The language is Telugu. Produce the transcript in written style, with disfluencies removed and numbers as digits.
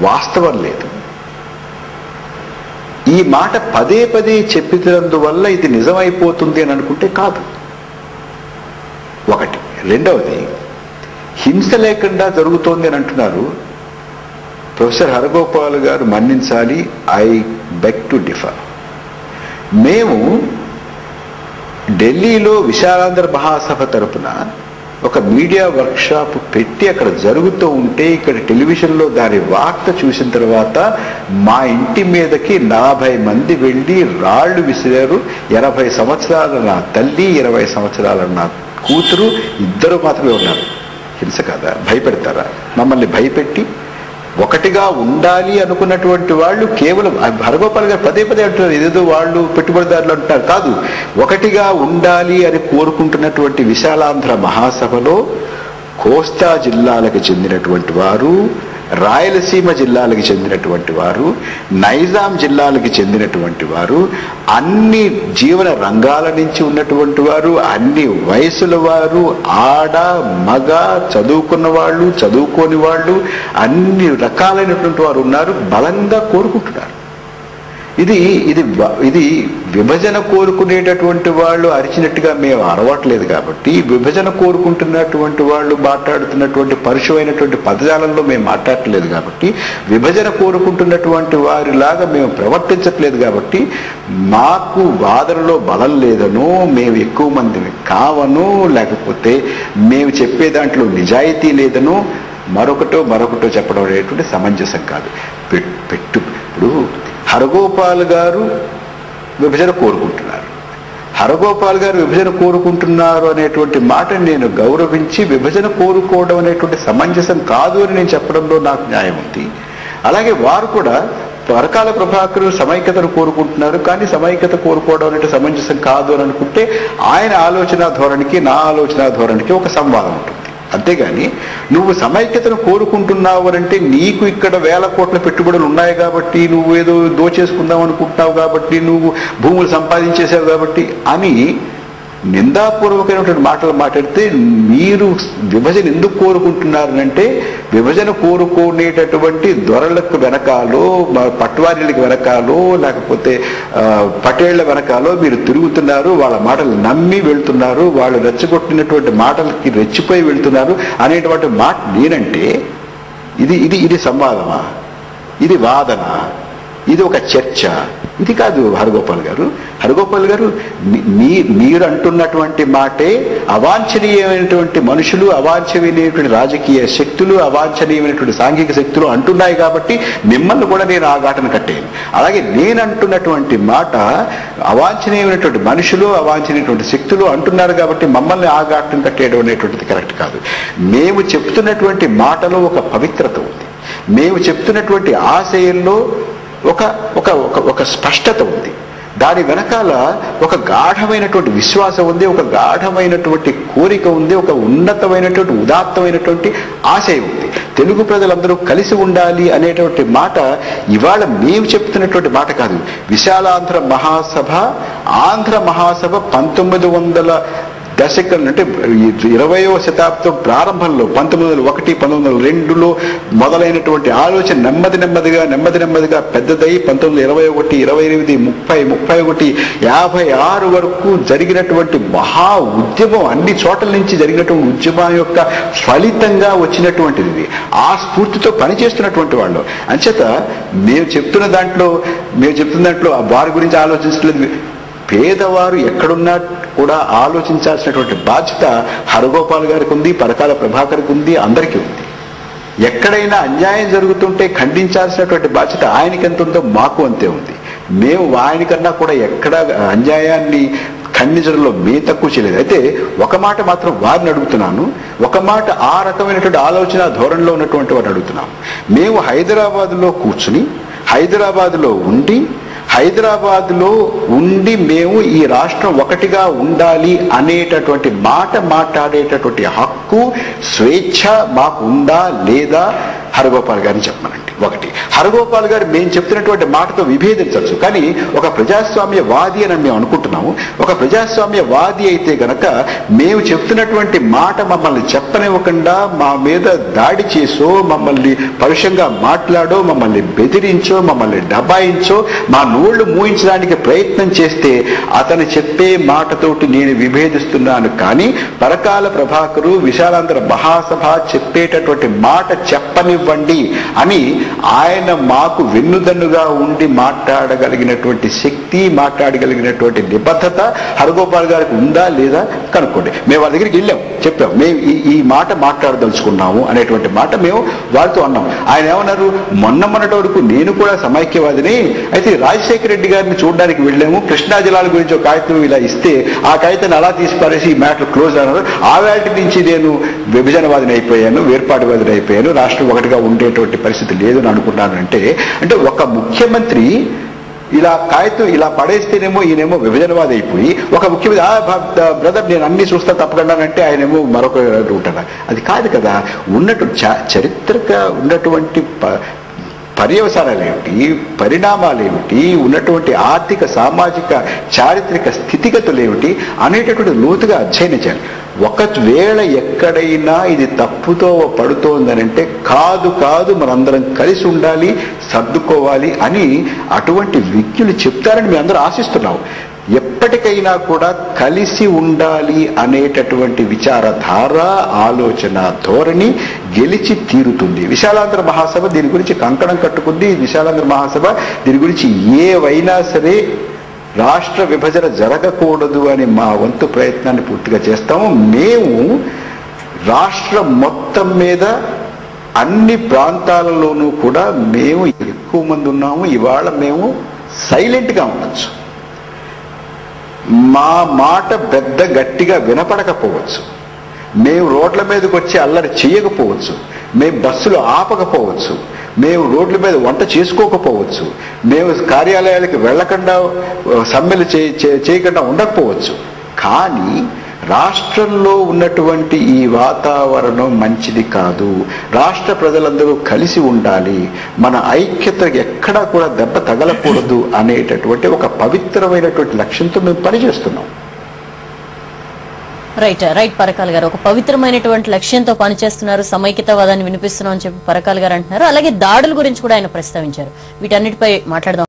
వాస్తవం లేదు. ఈ మాట పదే పదే చెప్పినందువల్ల ఇది నిజమైపోతుంది అని అనుకుంటే కాదు. ఒకటి. రెండవది, హింస లేకుండా జరుగుతోంది అని అంటున్నారు. ప్రొఫెసర్ హరగోపాల్ గారు మన్నించాలి, ఐ బెగ్ టు డిఫర్. మేము ఢిల్లీలో విశాలాంధ్ర మహాసభ తరపున ఒక మీడియా వర్క్షాప్ పెట్టి అక్కడ జరుగుతూ ఉంటే ఇక్కడ టెలివిజన్లో దాని వార్త చూసిన తర్వాత మా ఇంటి మీదకి 40 మంది వెళ్ళి రాళ్లు విసిరారు. 80 సంవత్సరాల నా తల్లి, 20 సంవత్సరాల నా కూతురు, ఇద్దరు మాత్రమే ఉన్నారు. హింస కదా? భయపెడతారా? మమ్మల్ని భయపెట్టి ఒకటిగా ఉండాలి అనుకున్నటువంటి వాళ్ళు కేవలం హరగోపాల్ గారు పదే పదే అంటున్నారు, ఏదేదో వాళ్ళు పెట్టుబడిదారులు అంటున్నారు. కాదు, ఒకటిగా ఉండాలి అని కోరుకుంటున్నటువంటి విశాలాంధ్ర మహాసభలో కోస్తా జిల్లాలకు చెందినటువంటి వారు, రాయలసీమ జిల్లాలకు చెందినటువంటి వారు, నైజాం జిల్లాలకు చెందినటువంటి వారు, అన్ని జీవన రంగాల నుంచి ఉన్నటువంటి వారు, అన్ని వయసుల వారు, ఆడ మగ, చదువుకున్న వాళ్ళు, చదువుకోని వాళ్ళు, అన్ని రకాలైనటువంటి వారు ఉన్నారు. బలంగా కోరుకుంటున్నారు. ఇది ఇది ఇది విభజన కోరుకునేటటువంటి వాళ్ళు అరిచినట్టుగా మేము అరవట్లేదు కాబట్టి, విభజన కోరుకుంటున్నటువంటి వాళ్ళు మాట్లాడుతున్నటువంటి పరుషమైనటువంటి పదజాలంలో మేము మాట్లాడట్లేదు కాబట్టి, విభజన కోరుకుంటున్నటువంటి వారిలాగా మేము ప్రవర్తించట్లేదు కాబట్టి, మాకు వాదనలో బలం లేదనో, మేము ఎక్కువ మందిని కావనో, లేకపోతే మేము చెప్పే దాంట్లో నిజాయితీ లేదనో మరొకటో చెప్పడం అనేటువంటి సమంజసం కాదు. ఇప్పుడు హరగోపాల్ గారు విభజన కోరుకుంటున్నారు. హరగోపాల్ గారు విభజన కోరుకుంటున్నారు అనేటువంటి మాటను నేను గౌరవించి, విభజన కోరుకోవడం అనేటువంటి సమంజసం కాదు అని నేను చెప్పడంలో నాకు న్యాయం ఉంది. అలాగే వారు కూడా పరకాల ప్రభాకర్ సమైక్యతను కోరుకుంటున్నారు, కానీ సమైక్యత కోరుకోవడం అనేది సమంజసం కాదు అని అనుకుంటే ఆయన ఆలోచన ధోరణికి నా ఆలోచన ధోరణికి ఒక సంవాదం ఉంటుంది. అంతేగాని నువ్వు సమైక్యతను కోరుకుంటున్నావు అంటే నీకు ఇక్కడ 1000 కోట్ల పెట్టుబడులు ఉన్నాయి కాబట్టి, నువ్వు ఏదో దోచేసుకుందాం అనుకుంటున్నావు కాబట్టి, నువ్వు భూములు సంపాదించేసావు కాబట్టి అని నిందాపూర్వకమైనటువంటి మాటలు మాట్లాడితే, మీరు విభజన ఎందుకు కోరుకుంటున్నారనంటే విభజన కోరుకునేటటువంటి దొరలకు వెనకాలో, పట్వారీలకు వెనకాలో, లేకపోతే పటేళ్ల వెనకాలో మీరు తిరుగుతున్నారు, వాళ్ళ మాటలు నమ్మి వెళ్తున్నారు, వాళ్ళు రెచ్చగొట్టినటువంటి మాటలకి రెచ్చిపోయి వెళ్తున్నారు అనేటువంటి మాట నేనంటే ఇది ఇది ఇది సంవాదమా? ఇది వాదన? ఇది ఒక చర్చ? ఇది కాదు హరగోపాల్ గారు. హరగోపాల్ గారు, మీరు అంటున్నటువంటి మాటే అవాంఛనీయమైనటువంటి మనుషులు, అవాంఛనీయమైనటువంటి రాజకీయ శక్తులు, అవాంఛనీయమైనటువంటి సాంఘిక శక్తులు అంటున్నాయి కాబట్టి మిమ్మల్ని కూడా నేను ఆ ఘాటను కట్టాను. అలాగే నేను అంటున్నటువంటి మాట అవాంఛనీయమైనటువంటి మనుషులు, అవాంఛనీయటువంటి శక్తులు అంటున్నారు కాబట్టి మమ్మల్ని ఆ ఘాటను కట్టేయడం అనేటువంటిది కరెక్ట్ కాదు. మేము చెప్తున్నటువంటి మాటలో ఒక పవిత్రత ఉంది. మేము చెప్తున్నటువంటి ఆశయంలో ఒక ఒక ఒక స్పష్టత ఉంది. దాని వెనకాల ఒక గాఢమైనటువంటి విశ్వాసం ఉంది, ఒక గాఢమైనటువంటి కోరిక ఉంది, ఒక ఉన్నతమైనటువంటి ఉదాత్తమైనటువంటి ఆశయం ఉంది. తెలుగు ప్రజలందరూ కలిసి ఉండాలి అనేటువంటి మాట ఇవాళ మేము చెప్తున్నటువంటి మాట కాదు. విశాలాంధ్ర మహాసభ, ఆంధ్ర మహాసభ 1900 దశకం అంటే 20వ శతాబ్దం ప్రారంభంలో 1901, 1902లో మొదలైనటువంటి ఆలోచన నెమ్మదిగా పెద్దదై 1921, 28, 30, 31, 56 వరకు జరిగినటువంటి మహా ఉద్యమం, అన్ని చోట్ల నుంచి జరిగినటువంటి ఉద్యమం యొక్క ఫలితంగా వచ్చినటువంటిది. ఆ స్ఫూర్తితో పనిచేస్తున్నటువంటి వాళ్ళు. అంచేత మేము చెప్తున్న దాంట్లో వారి గురించి ఆలోచించలేదు. పేదవారు ఎక్కడున్నా కూడా ఆలోచించాల్సినటువంటి బాధ్యత హరగోపాల్ గారికి ఉంది, పరకాల ప్రభాకర్కి ఉంది, అందరికీ ఉంది. ఎక్కడైనా అన్యాయం జరుగుతుంటే ఖండించాల్సినటువంటి బాధ్యత ఆయనకి ఎంత ఉందో మాకు అంతే ఉంది. మేము ఆయనకన్నా కూడా ఎక్కడ అన్యాయాన్ని ఖండించడంలో మే తక్కువ చేయలేదు. అయితే ఒక మాట మాత్రం వారిని అడుగుతున్నాను, ఒక మాట ఆ రకమైనటువంటి ఆలోచన ధోరణిలో ఉన్నటువంటి వారిని అడుగుతున్నాము. మేము హైదరాబాద్లో కూర్చుని, హైదరాబాద్లో ఉండి మేము ఈ రాష్ట్రం ఒకటిగా ఉండాలి అనేటటువంటి మాట మాట్లాడేటటువంటి హక్కు, స్వేచ్ఛ మాకు ఉందా లేదా హరగోపాల్ గారిని చెప్పమనండి. ఒకటి. హరగోపాల్ గారు మేము చెప్తున్నటువంటి మాటతో విభేదించవచ్చు, కానీ ఒక ప్రజాస్వామ్యవాది అని మేము అనుకుంటున్నాము. ఒక ప్రజాస్వామ్యవాది అయితే గనక మేము చెప్తున్నటువంటి మాట మమ్మల్ని చెప్పనివ్వకుండా మా మీద దాడి చేసో, మమ్మల్ని పరుషంగా మాట్లాడో, మమ్మల్ని బెదిరించో, మమ్మల్ని డబాయించో, మా నోళ్లు మూయించడానికి ప్రయత్నం చేస్తే అతను చెప్పే మాటతోటి నేను విభేదిస్తున్నాను. కానీ పరకాల ప్రభాకరు విశాలాంధ్ర మహాసభ చెప్పేటటువంటి మాట చెప్పనివ్వండి అని ఆయన మాకు వెన్నుదన్నుగా ఉండి మాట్లాడగలిగినటువంటి శక్తి, మాట్లాడగలిగినటువంటి నిబద్ధత హరగోపాల్ గారికి ఉందా లేదా కనుక్కోండి. మేము వాళ్ళ దగ్గరికి వెళ్ళాం, చెప్పాం మేము ఈ మాట మాట్లాడదలుచుకున్నాము అనేటువంటి మాట మేము వారితో అన్నాం. ఆయన ఏమన్నారు, మొన్నటి వరకు నేను కూడా సమైక్యవాదిని, అయితే రాజశేఖర రెడ్డి గారిని చూడడానికి వెళ్ళాము, కృష్ణా జిల్లాల గురించి ఒక కాగితం ఇలా ఇస్తే ఆ కాగితాన్ని అలా తీసి పారేసి ఈ మ్యాటర్ క్లోజ్ అన్నారు. ఆ వేటి నుంచి నేను విభజనవాదిని అయిపోయాను, వేర్పాటువాదిని అయిపోయాను, రాష్ట్రం ఒకటిగా ఉండేటువంటి పరిస్థితి లేదని అనుకున్నాను. అంటే ఒక ముఖ్యమంత్రి ఇలా కాగితం ఇలా పడేస్తేనేమో ఈయనేమో విభజనవాది అయిపోయి, ఒక ముఖ్యమంత్రి బ్రదర్ నేను అన్ని చూస్తా తప్పకుండానంటే ఆయనేమో మరొక ఉంటాడు. అది కాదు కదా. చరిత్రక ఉన్నటువంటి పర్యవసానాలు ఏమిటి, పరిణామాలు ఏమిటి, ఉన్నటువంటి ఆర్థిక సామాజిక చారిత్రక స్థితిగతులు ఏమిటి అనేటటువంటి లోతుగా అధ్యయనం చేయాలి. ఒకవేళ ఎక్కడైనా ఇది తప్పుతో పడుతోందనంటే కాదు మనందరం కలిసి ఉండాలి, సర్దుకోవాలి అని అటువంటి విజ్ఞులు చెప్తారని మేము అందరూ ఆశిస్తున్నాం. ఎప్పటికైనా కూడా కలిసి ఉండాలి అనేటటువంటి విచారధార, ఆలోచన ధోరణి గెలిచి తీరుతుంది. విశాలాంధ్ర మహాసభ దీని గురించి కంకణం కట్టుకుంది. విశాలాంధ్ర మహాసభ దీని గురించి ఏవైనా సరే రాష్ట్ర విభజన జరగకూడదు అని మా వంతు ప్రయత్నాన్ని పూర్తిగా చేస్తాము. మేము రాష్ట్రం మొత్తం మీద అన్ని ప్రాంతాలలోనూ కూడా మేము ఎక్కువ మంది ఉన్నాము. ఇవాళ మేము సైలెంట్గా ఉండొచ్చు, మా మాట పెద్ద గట్టిగా వినపడకపోవచ్చు, మేము రోడ్ల మీదకి వచ్చి అల్లరి చేయకపోవచ్చు, మేము బస్సులు ఆపకపోవచ్చు, మేము రోడ్ల మీద వంట చేసుకోకపోవచ్చు, మేము కార్యాలయాలకు వెళ్లకుండా సమ్మెలు చేయకుండా ఉండకపోవచ్చు. కానీ రాష్ట్రంలో ఉన్నటువంటి ఈ వాతావరణం మంచిది కాదు. రాష్ట్ర ప్రజలందరూ కలిసి ఉండాలి, మన ఐక్యత ఎక్కడా కూడా దెబ్బ తగలకూడదు అనేటటువంటి ఒక పవిత్రమైనటువంటి లక్ష్యంతో మేము పనిచేస్తున్నాం. రైట్ పరకాల గారు, ఒక పవిత్రమైనటువంటి లక్ష్యంతో పనిచేస్తున్నారు, సమైక్యతావాదాన్ని వినిపిస్తున్నాం అని చెప్పి పరకాల గారు అంటున్నారు. అలాగే దాడుల గురించి కూడా ఆయన ప్రస్తావించారు. వీటన్నిటిపై మాట్లాడదాం.